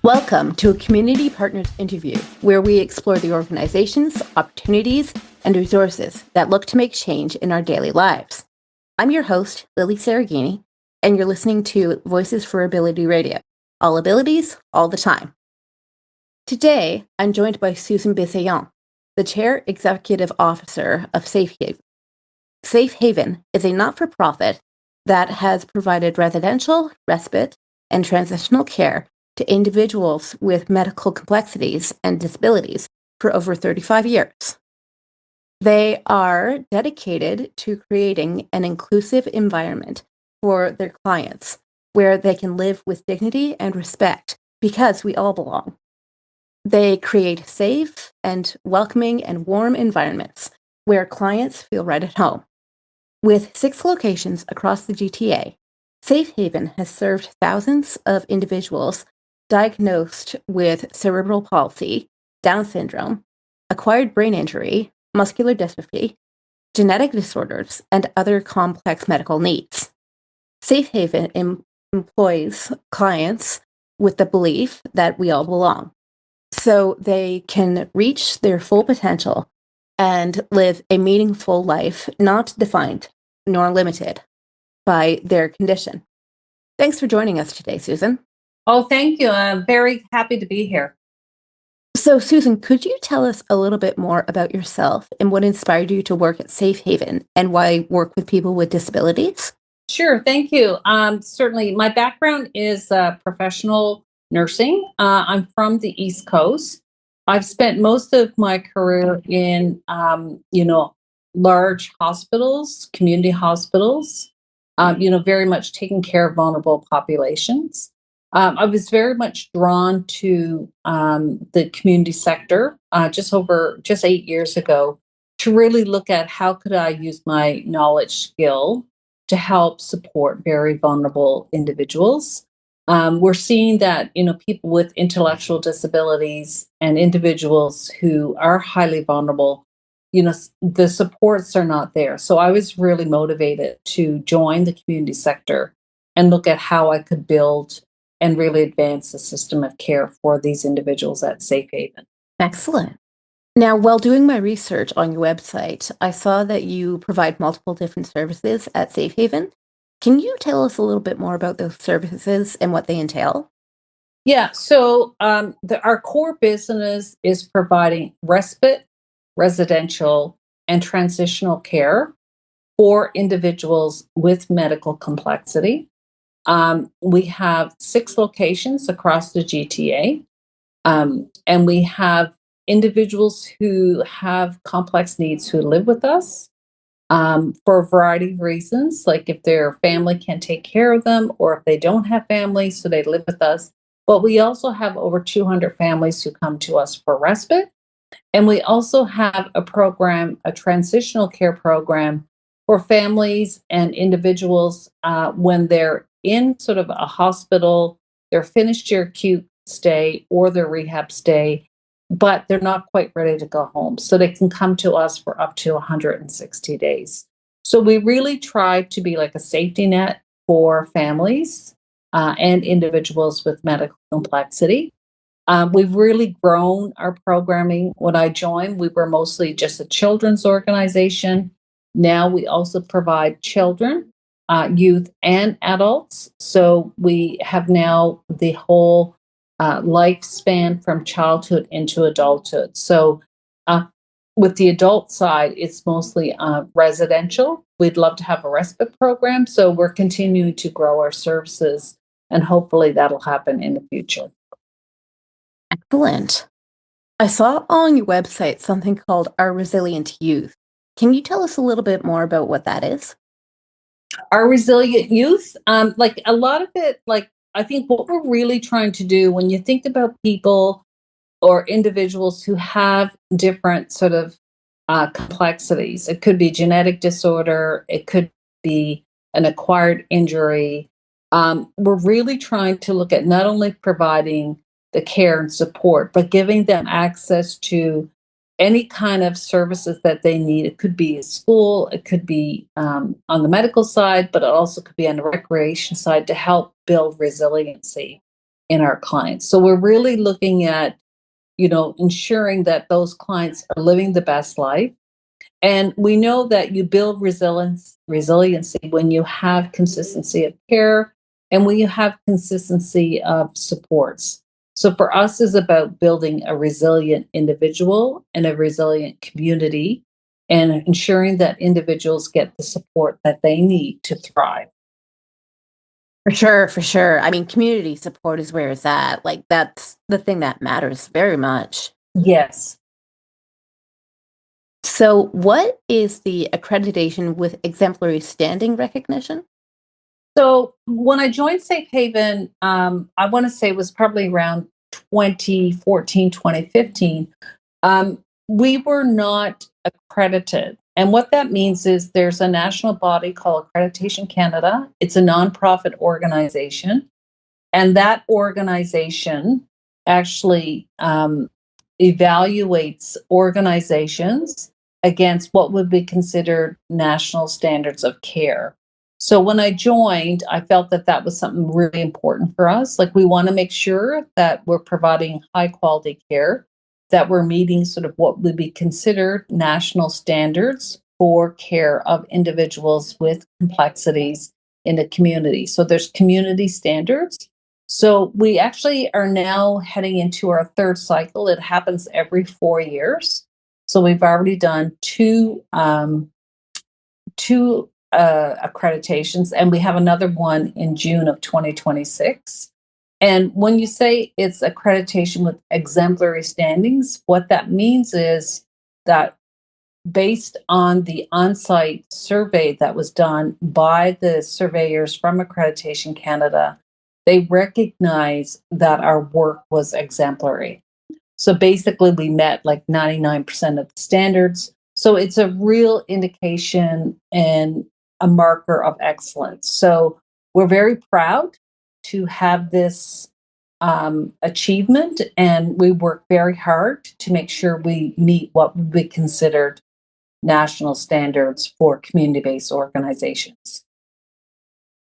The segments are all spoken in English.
Welcome to a Community Partners interview where we explore the organizations, opportunities, and resources that look to make change in our daily lives. I'm your host, Lilly Cereghini, and you're listening to Voices for Ability Radio. All abilities, all the time. Today, I'm joined by Susan Bisaillon, the Chair Executive Officer of Safe Haven. Safe Haven is a not-for-profit that has provided residential, respite, and transitional care to individuals with medical complexities and disabilities for over 35 years. They are dedicated to creating an inclusive environment for their clients where they can live with dignity and respect because we all belong. They create safe and welcoming and warm environments where clients feel right at home. With 6 locations across the GTA, Safe Haven has served thousands of individuals diagnosed with cerebral palsy, Down syndrome, acquired brain injury, muscular dystrophy, genetic disorders, and other complex medical needs. Safe Haven employs clients with the belief that we all belong, so they can reach their full potential and live a meaningful life not defined nor limited by their condition. Thanks for joining us today, Susan. Oh, thank you. I'm very happy to be here. So, Susan, could you tell us a little bit more about yourself and what inspired you to work at Safe Haven and why work with people with disabilities? Sure, thank you. Certainly, my background is professional nursing. I'm from the East Coast. I've spent most of my career in, large hospitals, community hospitals. Very much taking care of vulnerable populations. I was very much drawn to the community sector just 8 years ago to really look at how could I use my knowledge skill to help support very vulnerable individuals. We're seeing that people with intellectual disabilities and individuals who are highly vulnerable, the supports are not there. So I was really motivated to join the community sector and look at how I could build and really advance the system of care for these individuals at Safe Haven. Excellent. Now, while doing my research on your website, I saw that you provide multiple different services at Safe Haven. Can you tell us a little bit more about those services and what they entail? Yeah, so our core business is providing respite, residential, and transitional care for individuals with medical complexity. We have 6 locations across the GTA, and we have individuals who have complex needs who live with us for a variety of reasons, like if their family can't take care of them or if they don't have family, so they live with us. But we also have over 200 families who come to us for respite. And we also have a program, a transitional care program for families and individuals when they're in sort of a hospital, they're finished their acute stay or their rehab stay, but they're not quite ready to go home. So they can come to us for up to 160 days. So we really try to be like a safety net for families and individuals with medical complexity. We've really grown our programming. When I joined, we were mostly just a children's organization. Now we also provide children, youth, and adults. So we have now the whole lifespan from childhood into adulthood. So with the adult side, it's mostly residential. We'd love to have a respite program. So we're continuing to grow our services, and hopefully that'll happen in the future. Excellent. I saw on your website something called Our Resilient Youth. Can you tell us a little bit more about what that is? Our resilient youth, like a lot of it, like I think what we're really trying to do when you think about people or individuals who have different sort of complexities, it could be genetic disorder, it could be an acquired injury. We're really trying to look at not only providing the care and support, but giving them access to any kind of services that they need. It could be a school, it could be on the medical side, but it also could be on the recreation side to help build resiliency. in our clients. So we're really looking at, ensuring that those clients are living the best life. And we know that you build resiliency when you have consistency of care and when you have consistency of supports. So for us is about building a resilient individual and a resilient community and ensuring that individuals get the support that they need to thrive. For sure, for sure. I mean, community support is where it's at. Like, that's the thing that matters very much. Yes. So, what is the accreditation with exemplary standing recognition? So when I joined Safe Haven, I want to say it was probably around 2014, 2015. We were not accredited. And what that means is there's a national body called Accreditation Canada. It's a nonprofit organization. And that organization actually evaluates organizations against what would be considered national standards of care. So when I joined, I felt that that was something really important for us. Like we want to make sure that we're providing high quality care, that we're meeting sort of what would be considered national standards for care of individuals with complexities in the community. So there's community standards. So we actually are now heading into our third cycle. It happens every 4 years. So we've already done two accreditations, and we have another one in June of 2026. And when you say it's accreditation with exemplary standings, what that means is that based on the on-site survey that was done by the surveyors from Accreditation Canada, they recognize that our work was exemplary. So basically, we met like 99% of the standards. So it's a real indication and a marker of excellence. So we're very proud to have this achievement, and we work very hard to make sure we meet what would be considered national standards for community-based organizations.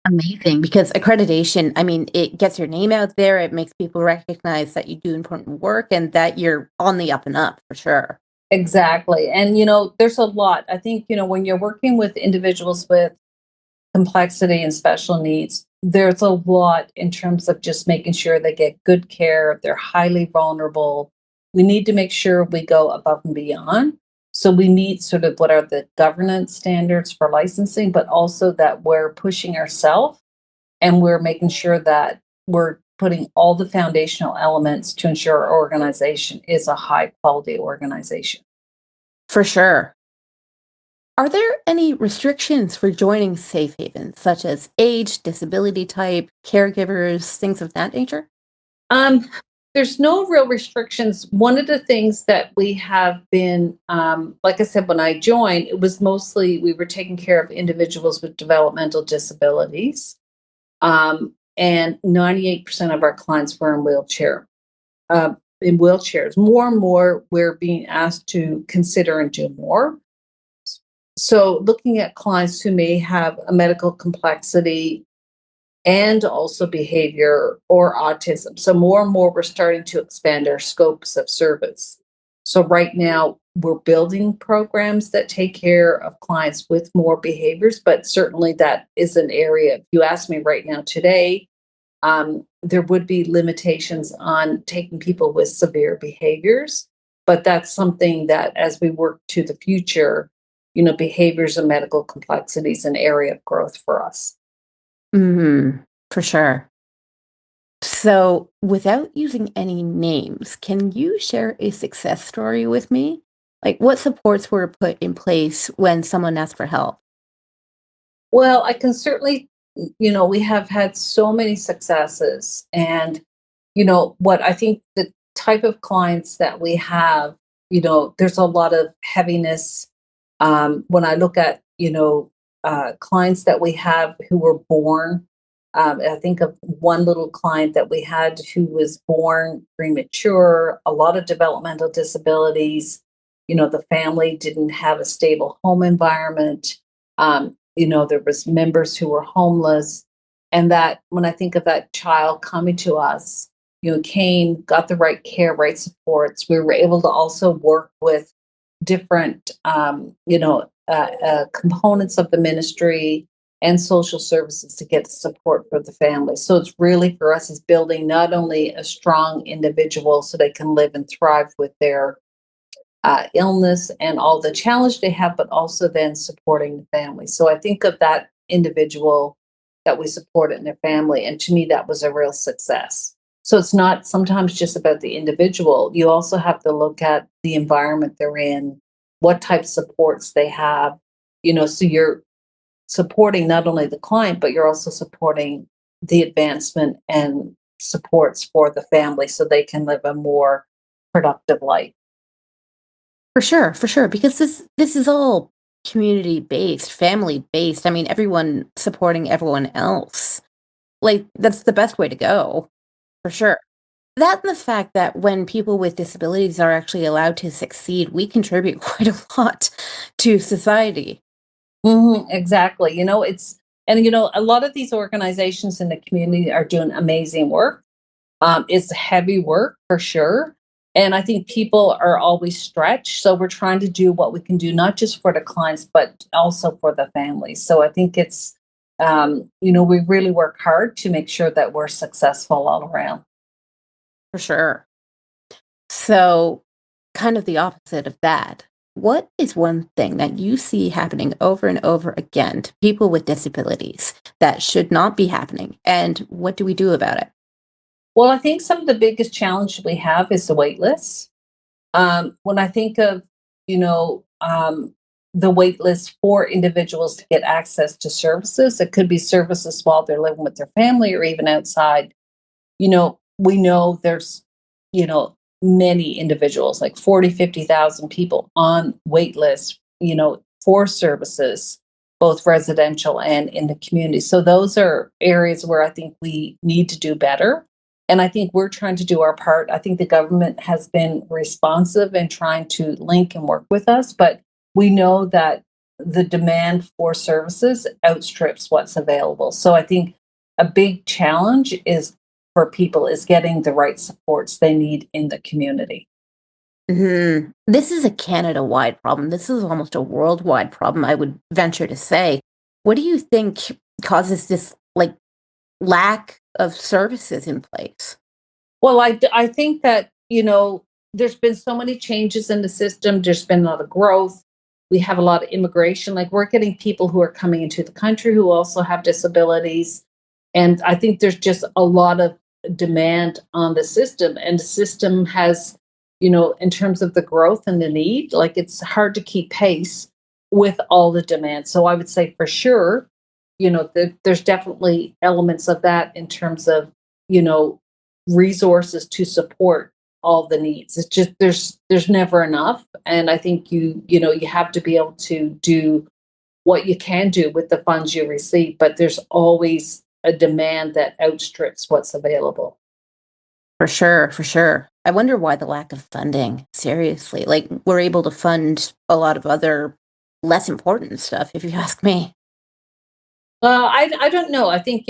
Amazing, because accreditation, I mean, it gets your name out there. It makes people recognize that you do important work and that you're on the up and up for sure. Exactly. And, there's a lot. I think, when you're working with individuals with complexity and special needs, there's a lot in terms of just making sure they get good care. They're highly vulnerable. We need to make sure we go above and beyond. So we meet sort of what are the governance standards for licensing, but also that we're pushing ourselves and we're making sure that we're putting all the foundational elements to ensure our organization is a high quality organization. For sure. Are there any restrictions for joining safe havens, such as age, disability type, caregivers, things of that nature? Um, there's no real restrictions. One of the things that we have been, like I said, when I joined, it was mostly we were taking care of individuals with developmental disabilities, and 98% of our clients were in wheelchairs. More and more, we're being asked to consider and do more. So, looking at clients who may have a medical complexity and also behavior or autism. So more and more, we're starting to expand our scopes of service. So right now, we're building programs that take care of clients with more behaviors, but certainly that is an area. If you ask me right now today, there would be limitations on taking people with severe behaviors, but that's something that as we work to the future, behaviors and medical complexities an area of growth for us. For sure. So, without using any names, can you share a success story with me? Like, what supports were put in place when someone asked for help? Well, I can certainly, we have had so many successes. And, what I think the type of clients that we have, there's a lot of heaviness. When I look at, clients that we have who were born, I think of one little client that we had who was born premature, a lot of developmental disabilities. The family didn't have a stable home environment. There was members who were homeless. And that when I think of that child coming to us, came, got the right care, right supports, we were able to also work with different, components of the ministry and social services to get support for the family. So it's really for us is building not only a strong individual so they can live and thrive with their illness and all the challenge they have, but also then supporting the family. So I think of that individual that we supported in their family. And to me, that was a real success. So it's not sometimes just about the individual. You also have to look at the environment they're in, what type of supports they have, so you're supporting not only the client, but you're also supporting the advancement and supports for the family so they can live a more productive life. For sure, because this is all community based, family based. I mean, everyone supporting everyone else. Like that's the best way to go, for sure. That and the fact that when people with disabilities are actually allowed to succeed, we contribute quite a lot to society. Exactly. A lot of these organizations in the community are doing amazing work. It's heavy work for sure. And I think people are always stretched. So we're trying to do what we can do, not just for the clients, but also for the families. So I think we really work hard to make sure that we're successful all around. For sure. So, kind of the opposite of that. What is one thing that you see happening over and over again to people with disabilities that should not be happening? And what do we do about it? Well, I think some of the biggest challenge we have is the wait list. When I think of, you know, um, the wait list for individuals to get access to services, it could be services while they're living with their family or even outside. We know there's, many individuals, like 40, 50,000 people on wait lists, for services, both residential and in the community. So those are areas where I think we need to do better. And I think we're trying to do our part. I think the government has been responsive and trying to link and work with us, but we know that the demand for services outstrips what's available. So I think a big challenge is for people is getting the right supports they need in the community. This is a Canada wide problem. This is almost a worldwide problem, I would venture to say. What do you think causes this lack of services in place? Well, I think that, there's been so many changes in the system. There's been a lot of growth. We have a lot of immigration. Like we're getting people who are coming into the country who also have disabilities. And I think there's just a lot of demand on the system. And the system has, in terms of the growth and the need, like it's hard to keep pace with all the demand. So I would say for sure, there's definitely elements of that in terms of, you know, resources to support all the needs. It's just there's never enough. And I think you have to be able to do what you can do with the funds you receive, but there's always a demand that outstrips what's available. For sure, for sure. I wonder why the lack of funding, seriously. Like, we're able to fund a lot of other less important stuff, if you ask me. I don't know. I think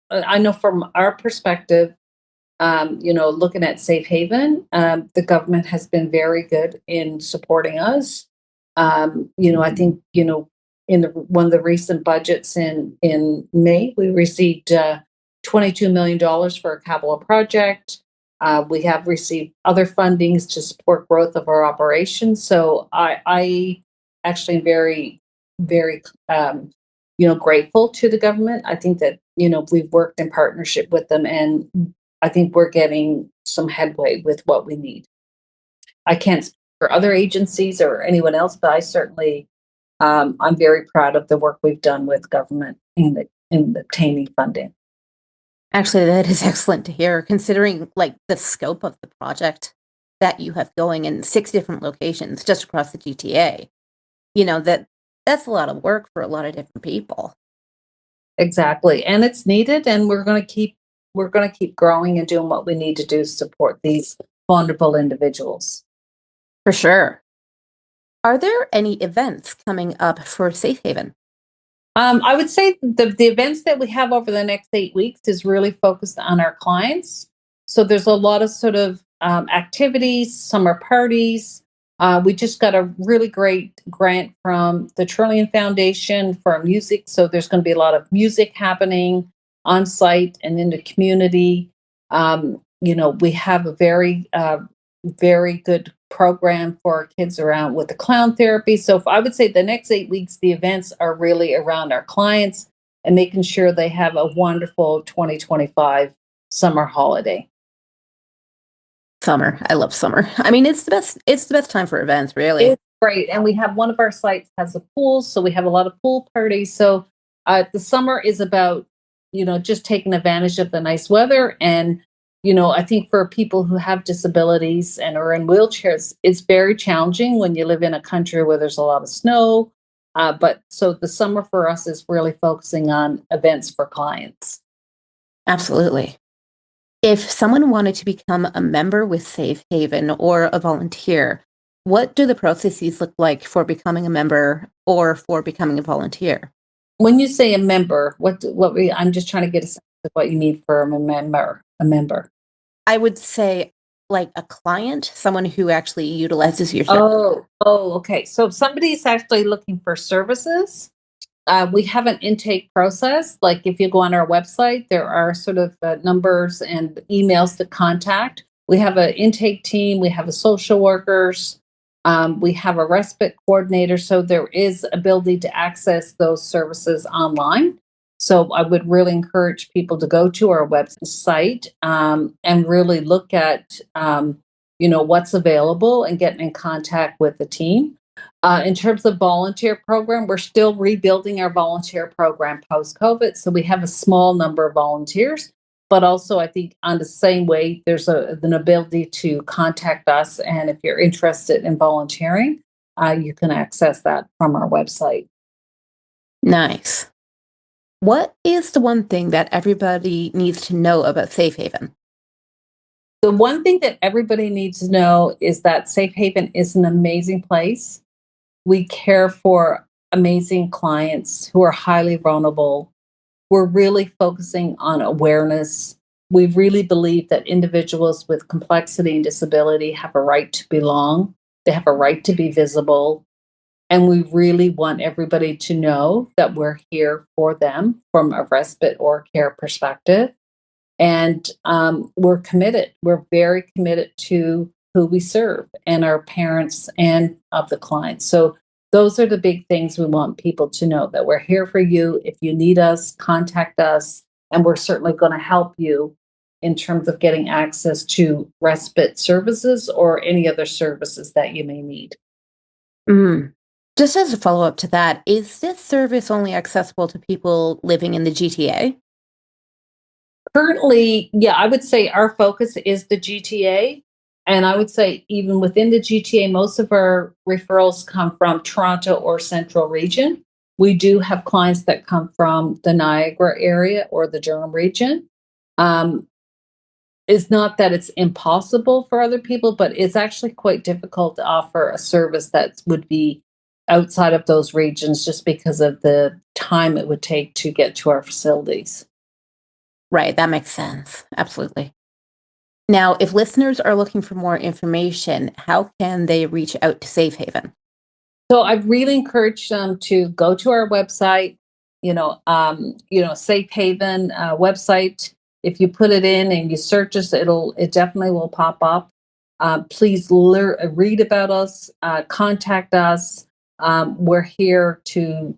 I know from our perspective, looking at Safe Haven, the government has been very good in supporting us. I think in one of the recent budgets in May, we received $22 million for a capital project. We have received other fundings to support growth of our operations. So I actually am very, very, grateful to the government. I think that we've worked in partnership with them, and I think we're getting some headway with what we need. I can't speak for other agencies or anyone else, but I certainly I'm very proud of the work we've done with government in obtaining funding. Actually, that is excellent to hear, considering the scope of the project that you have going in 6 different locations just across the GTA. That's a lot of work for a lot of different people. Exactly. And it's needed, and we're going to keep growing and doing what we need to do to support these vulnerable individuals. For sure. Are there any events coming up for Safe Haven? I would say the events that we have over the next 8 weeks is really focused on our clients. So there's a lot of sort of activities, summer parties. We just got a really great grant from the Trillion Foundation for music. So there's going to be a lot of music happening on site and in the community. We have a very good program for our kids around with the clown therapy. So I would say the next 8 weeks, the events are really around our clients and making sure they have a wonderful 2025 summer holiday. Summer. I love summer. I mean, it's the best time for events, really. It's great. And we have one of our sites has a pool, so we have a lot of pool parties. So the summer is about, just taking advantage of the nice weather. And, I think for people who have disabilities and are in wheelchairs, it's very challenging when you live in a country where there's a lot of snow. But so the summer for us is really focusing on events for clients. Absolutely. If someone wanted to become a member with Safe Haven or a volunteer, what do the processes look like for becoming a member or for becoming a volunteer? When you say a member, I'm just trying to get a sense of what you mean for a member. A member. I would say like a client, someone who actually utilizes your service. Okay. So if somebody's actually looking for services, we have an intake process. Like if you go on our website, there are sort of numbers and emails to contact. We have an intake team. We have a social workers. We have a respite coordinator. So there is ability to access those services online. So I would really encourage people to go to our website and really look at what's available and getting in contact with the team. In terms of volunteer program, we're still rebuilding our volunteer program post COVID. So we have a small number of volunteers, but also I think on the same way, there's an ability to contact us. And if you're interested in volunteering, you can access that from our website. Nice. What is the one thing that everybody needs to know about Safe Haven? The one thing that everybody needs to know is that Safe Haven is an amazing place. We care for amazing clients who are highly vulnerable. We're really focusing on awareness. We really believe that individuals with complexity and disability have a right to belong, they have a right to be visible. And we really want everybody to know that we're here for them from a respite or care perspective. And we're committed. We're very committed to who we serve and our parents and of the clients. So those are the big things we want people to know that we're here for you. If you need us, contact us, and we're certainly going to help you in terms of getting access to respite services or any other services that you may need. Mm. Just as a follow up to that, is this service only accessible to people living in the GTA? Currently, yeah, I would say our focus is the GTA. And I would say even within the GTA, most of our referrals come from Toronto or Central Region. We do have clients that come from the Niagara area or the Durham region. Um, it's not that it's impossible for other people, but it's actually quite difficult to offer a service that would be outside of those regions just because of the time it would take to get to our facilities. Right, that makes sense. Absolutely. Now, if listeners are looking for more information, how can they reach out to Safe Haven? So I really encourage them to go to our website, Safe Haven website. If you put it in and you search us, it definitely will pop up. Please read about us, contact us. We're here to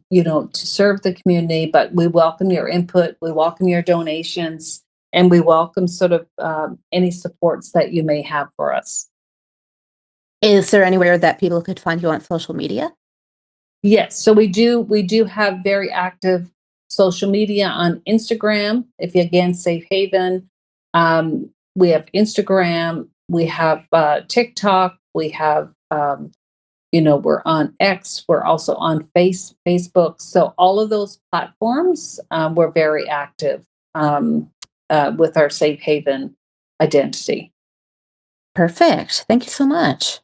serve the community, but we welcome your input, we welcome your donations, and we welcome sort of any supports that you may have for us. Is there anywhere that people could find you on social media? Yes, so we do have very active social media on Instagram. If you again Safe Haven, we have Instagram, we have TikTok, we have we're on X, we're also on Facebook. So all of those platforms, we're very active with our Safe Haven identity. Perfect. Thank you so much.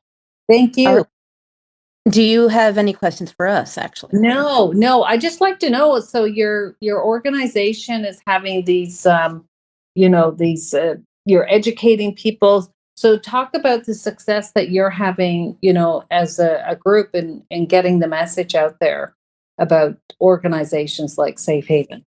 Thank All right. you. Do you have any questions for us, actually? No, no, I just like to know, so your organization is having these, these, you're educating people. So talk about the success that you're having, as a group and getting the message out there about organizations like Safe Haven.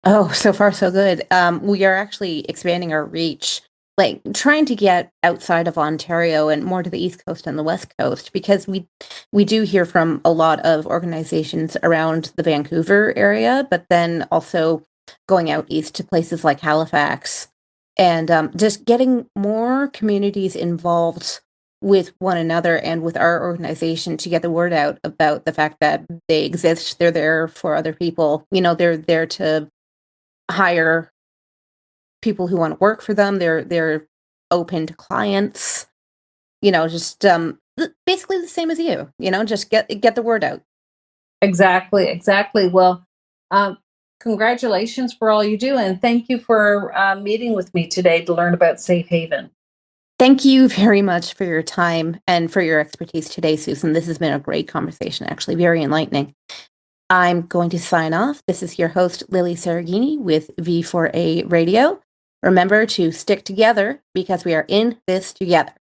Oh, so far so good. We are actually expanding our reach, like trying to get outside of Ontario and more to the East Coast and the West Coast, because we do hear from a lot of organizations around the Vancouver area, but then also going out east to places like Halifax, and just getting more communities involved with one another and with our organization to get the word out about the fact that they exist. They're there for other people. They're there to hire people who wanna work for them. They're open to clients, just, basically the same as you, just get the word out. Exactly, exactly. Well, um, congratulations for all you do, and thank you for meeting with me today to learn about Safe Haven. Thank you very much for your time and for your expertise today, Susan. This has been a great conversation, actually, very enlightening. I'm going to sign off. This is your host, Lilly Cereghini with V4A Radio. Remember to stick together because we are in this together.